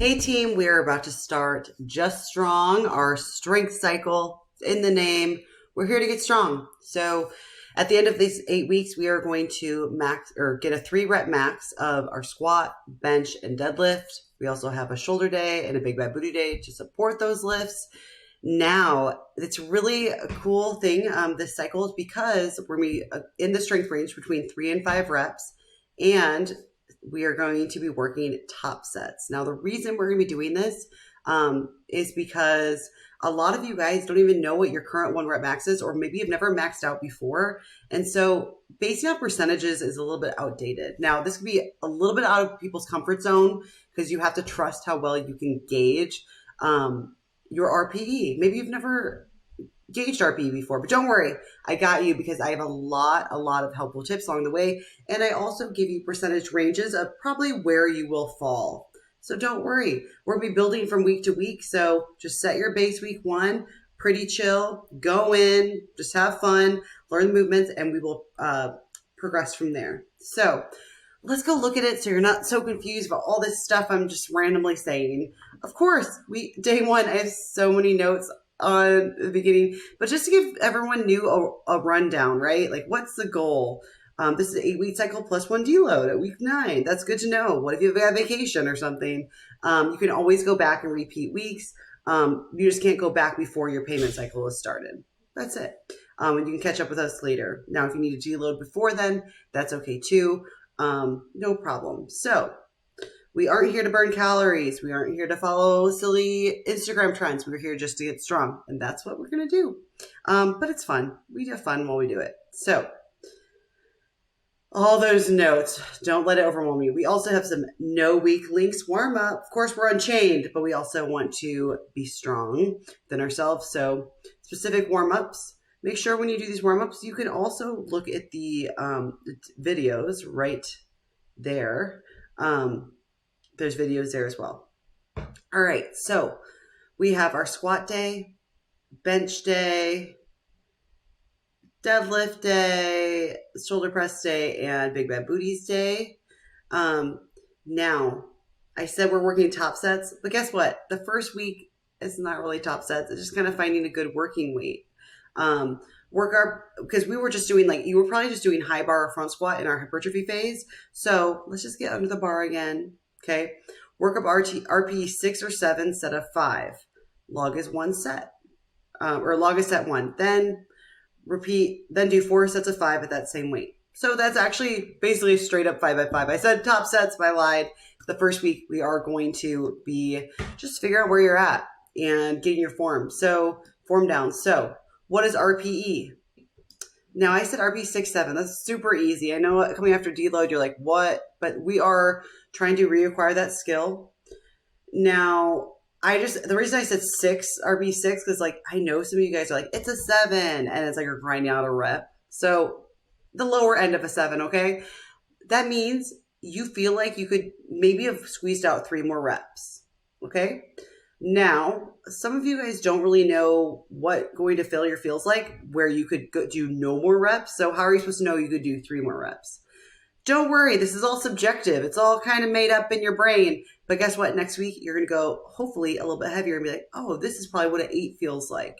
Hey team, we are about to start Just Strong, our strength cycle in the name. We're here to get strong. So at the end of these 8 weeks, we are going to max or get a 3-rep max of our squat, bench, and deadlift. We also have a shoulder day and a big bad booty day to support those lifts. Now, it's really a cool thing, this cycle, is because we're in the strength range between 3 and 5 reps, and we are going to be working top sets. Now, the reason we're going to be doing this is because a lot of you guys don't even know what your current 1-rep max is, or maybe you've never maxed out before. And so basing on percentages is a little bit outdated. Now, this could be a little bit out of people's comfort zone because you have to trust how well you can gauge your RPE. Maybe you've never gauged RPE before, but don't worry, I got you because I have a lot of helpful tips along the way. And I also give you percentage ranges of probably where you will fall. So don't worry, we'll be building from week to week. So just set your base week 1, pretty chill, go in, just have fun, learn the movements, and we will progress from there. So let's go look at it so you're not so confused about all this stuff I'm just randomly saying. Of course, day 1, I have so many notes on the beginning, but just to give everyone a rundown, right? Like, what's the goal? This is an 8-week cycle plus 1 deload at week 9. That's good to know. What if you have a vacation or something? You can always go back and repeat weeks. You just can't go back before your payment cycle is started. That's it. And you can catch up with us later. Now, if you need a deload before then, that's okay too. No problem. So we aren't here to burn calories. We aren't here to follow silly Instagram trends. We're here just to get strong. And that's what we're going to do. But it's fun. We have fun while we do it. So all those notes, don't let it overwhelm you. We also have some no weak links warm up. Of course, we're unchained, but we also want to be strong within ourselves. So specific warm ups. Make sure when you do these warm ups, you can also look at the videos right there. There's videos there as well. All right, so we have our squat day, bench day, deadlift day, shoulder press day, and big bad booties day. Now, I said we're working top sets, but guess what? The first week is not really top sets. It's just kind of finding a good working weight. Because we were just doing, you were probably just doing high bar or front squat in our hypertrophy phase. So let's just get under the bar again. Okay. Work up RPE 6 or 7 set of 5. Log is 1 set, or log is set 1. Then repeat, then do 4 sets of 5 at that same weight. So that's actually basically a straight up 5 by 5. I said top sets, but I lied. The first week we are going to be just figure out where you're at and getting your form. So form down. So what is RPE? Now, I said RPE 6, 7. That's super easy. I know coming after deload, you're like, what? But we are trying to reacquire that skill. Now, the reason I said 6, RPE 6, because I know some of you guys are like, it's a 7, and it's like you're grinding out a rep. So the lower end of a 7, okay? That means you feel like you could maybe have squeezed out 3 more reps, okay? Now, some of you guys don't really know what going to failure feels like, where you could do no more reps. So how are you supposed to know you could do 3 more reps? Don't worry, this is all subjective. It's all kind of made up in your brain. But guess what? Next week, you're going to go hopefully a little bit heavier and be like, oh, this is probably what an 8 feels like.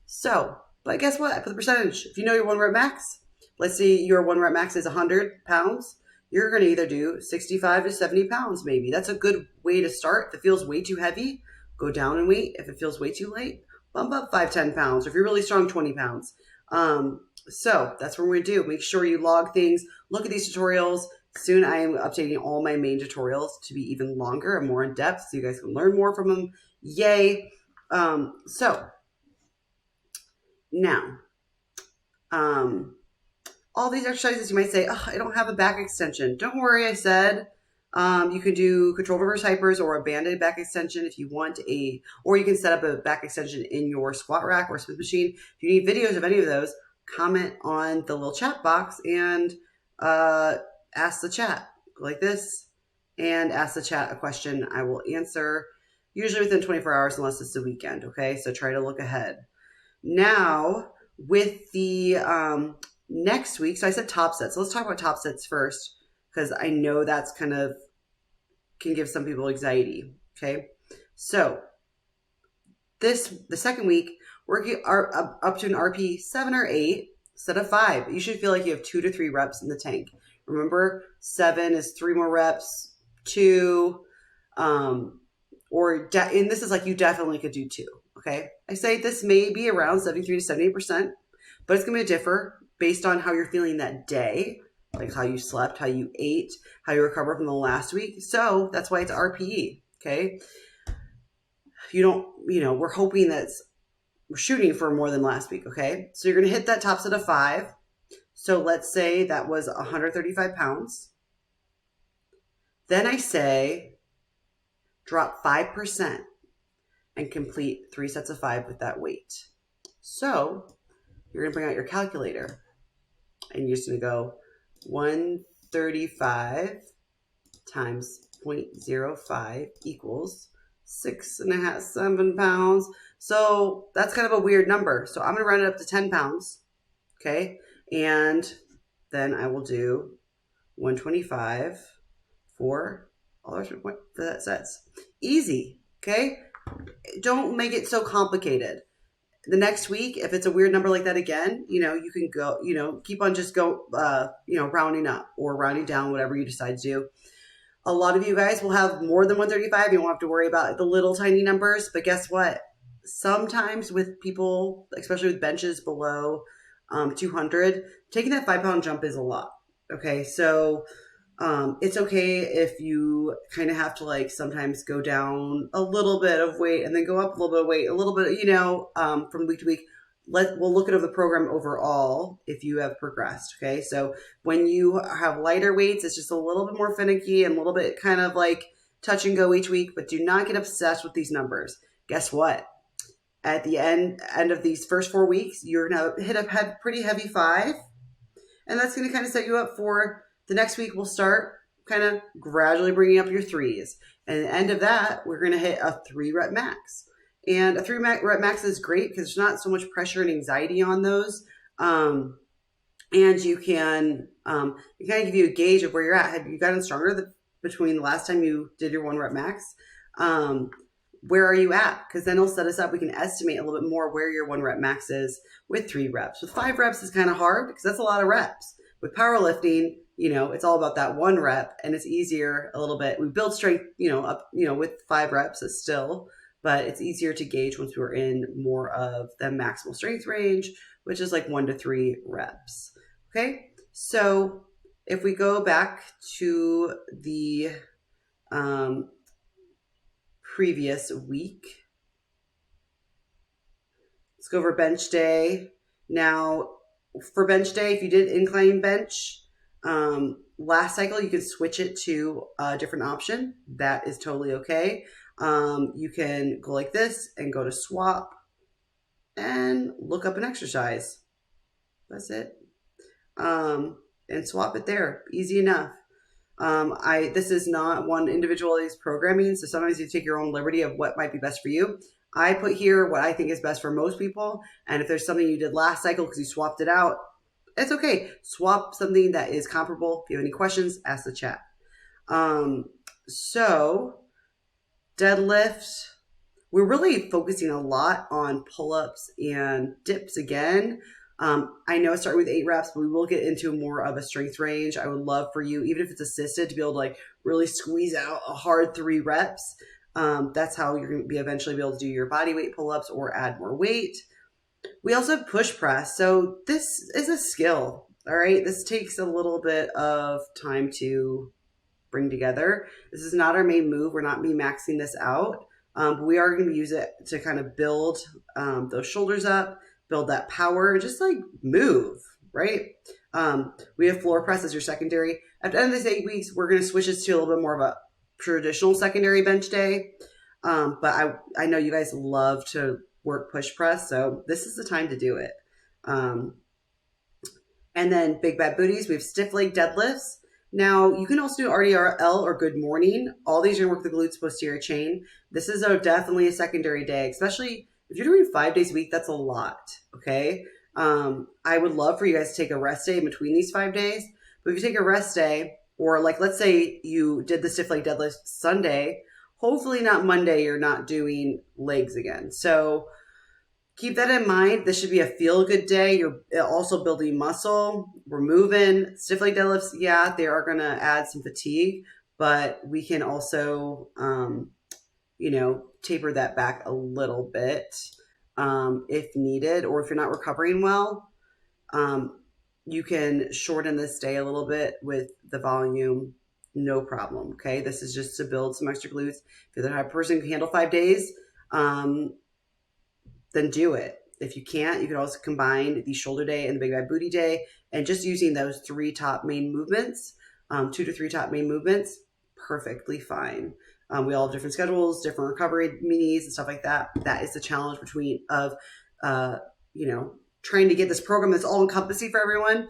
So, but guess what? I put the percentage. If you know your 1-rep max, let's say your 1-rep max is 100 pounds. You're going to either do 65 to 70 pounds maybe. That's a good way to start. If it feels way too heavy, go down in weight. If it feels way too light, bump up 5, 10 pounds. Or if you're really strong, 20 pounds. So that's what we're going to do. Make sure you log things. Look at these tutorials. Soon I am updating all my main tutorials to be even longer and more in depth so you guys can learn more from them. Yay. So now, all these exercises you might say, oh, I don't have a back extension. Don't worry, I said. You could do controlled reverse hypers or a banded back extension if you want or you can set up a back extension in your squat rack or Smith machine. If you need videos of any of those, comment on the little chat box and ask the chat. Go like this and ask the chat a question. I will answer usually within 24 hours unless it's the weekend. Okay, so try to look ahead. Now with the next week, so I said top sets. So let's talk about top sets first, because I know that's kind of can give some people anxiety. Okay. So the second week, we're up to an RP 7 or 8 instead of 5. You should feel like you have 2 to 3 reps in the tank. Remember, 7 is 3 more reps, 2, and this is like you definitely could do 2. Okay. I say this may be around 73 to 78%, but it's going to differ based on how you're feeling that day, like how you slept, how you ate, how you recovered from the last week. So that's why it's RPE. Okay. We're hoping that we're shooting for more than last week. Okay. So you're going to hit that top set of 5. So let's say that was 135 pounds. Then I say drop 5% and complete 3 sets of 5 with that weight. So you're going to bring out your calculator and you're just going to go 135 times 0.05 equals 7 pounds. So that's kind of a weird number. So I'm going to round it up to 10 pounds. Okay. And then I will do 125 for all that sets. Easy. Okay. Don't make it so complicated. The next week, if it's a weird number like that again, you can go, keep on just rounding up or rounding down, whatever you decide to do. A lot of you guys will have more than 135. You won't have to worry about the little tiny numbers. But guess what? Sometimes with people, especially with benches below 200, taking that 5-pound jump is a lot. Okay. So it's okay if you kind of have to sometimes go down a little bit of weight and then go up a little bit of weight, a little bit, from week to week. We'll look at the program overall if you have progressed. Okay. So when you have lighter weights, it's just a little bit more finicky and a little bit kind of like touch and go each week, but do not get obsessed with these numbers. Guess what? At the end of these first 4 weeks, you're going to hit a pretty heavy 5. And that's going to kind of set you up for the next week. We'll start kind of gradually bringing up your 3s. And at the end of that, we're going to hit a 3-rep max. And a 3-rep max is great because there's not so much pressure and anxiety on those. And you can kind of give you a gauge of where you're at. Have you gotten stronger between the last time you did your 1-rep max? Where are you at? Because then it'll set us up. We can estimate a little bit more where your 1-rep max is with 3 reps. With 5 reps is kind of hard because that's a lot of reps. With powerlifting, it's all about that 1 rep and it's easier a little bit. We build strength, up, with 5 reps it's still, but it's easier to gauge once we're in more of the maximal strength range, which is like 1 to 3 reps. Okay. So if we go back to the, previous week. Let's go over bench day. Now, for bench day, if you did incline bench, last cycle, you can switch it to a different option. That is totally okay. You can go like this and go to swap and look up an exercise. That's it. And swap it there. Easy enough. This is not one individualized programming, so sometimes you take your own liberty of what might be best for you. I put here what I think is best for most people, and if there's something you did last cycle because you swapped it out, it's okay. Swap something that is comparable. If you have any questions, ask the chat. So deadlift, we're really focusing a lot on pull-ups and dips again. I know it's starting with 8 reps, but we will get into more of a strength range. I would love for you, even if it's assisted, to be able to really squeeze out a hard 3 reps. That's how you're going to eventually be able to do your body weight pull-ups or add more weight. We also have push press. So this is a skill. All right. This takes a little bit of time to bring together. This is not our main move. We're not maxing this out. But we are going to use it to kind of build those shoulders up, build that power, just move, right? We have floor press as your secondary. At the end of these 8 weeks, we're going to switch this to a little bit more of a traditional secondary bench day. But I know you guys love to work push press, so this is the time to do it. And then big bad booties, we have stiff leg deadlifts. Now, you can also do RDL or good morning. All these are going to work the glutes posterior chain. This is definitely a secondary day, especially if you're doing 5 days a week. That's a lot, okay? I would love for you guys to take a rest day in between these 5 days. But if you take a rest day, or let's say you did the stiff leg deadlift Sunday, hopefully not Monday, you're not doing legs again. So keep that in mind. This should be a feel-good day. You're also building muscle. We're moving. Stiff leg deadlifts, yeah, they are going to add some fatigue, but we can also, taper that back a little bit if needed, or if you're not recovering well. You can shorten this day a little bit with the volume, no problem. Okay, this is just to build some extra glutes. If you're the type of person who can handle 5 days, then do it. If you can't, you can also combine the shoulder day and the big bad booty day, and just using those 3 top main movements, 2 to 3 top main movements, perfectly fine. We all have different schedules, different recovery needs and stuff like that. That is the challenge trying to get this program that's all encompassing for everyone.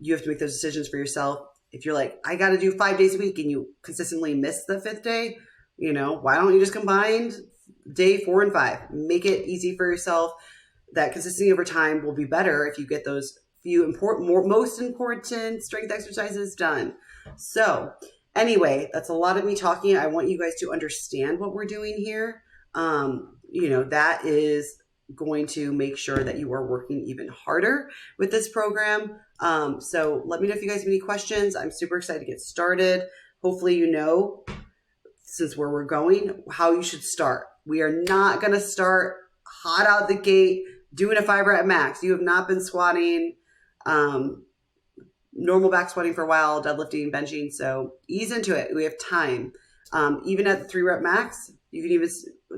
You have to make those decisions for yourself. If you're like, I got to do 5 days a week, and you consistently miss the 5th day, why don't you just combine day 4 and 5? Make it easy for yourself. That consistency over time will be better if you get those few most important strength exercises done. So anyway, that's a lot of me talking. I want you guys to understand what we're doing here. That is going to make sure that you are working even harder with this program. So let me know if you guys have any questions. I'm super excited to get started. Hopefully, since where we're going, how you should start. We are not going to start hot out the gate doing a 5 rep max. You have not been squatting, normal back squatting for a while, deadlifting, benching. So ease into it. We have time. Even at the 3 rep max, you can even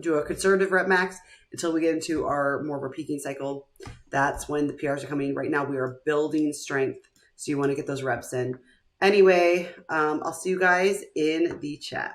do a conservative rep max until we get into our more of a peaking cycle. That's when the PRs are coming. Right now, we are building strength. So you want to get those reps in. Anyway, I'll see you guys in the chat.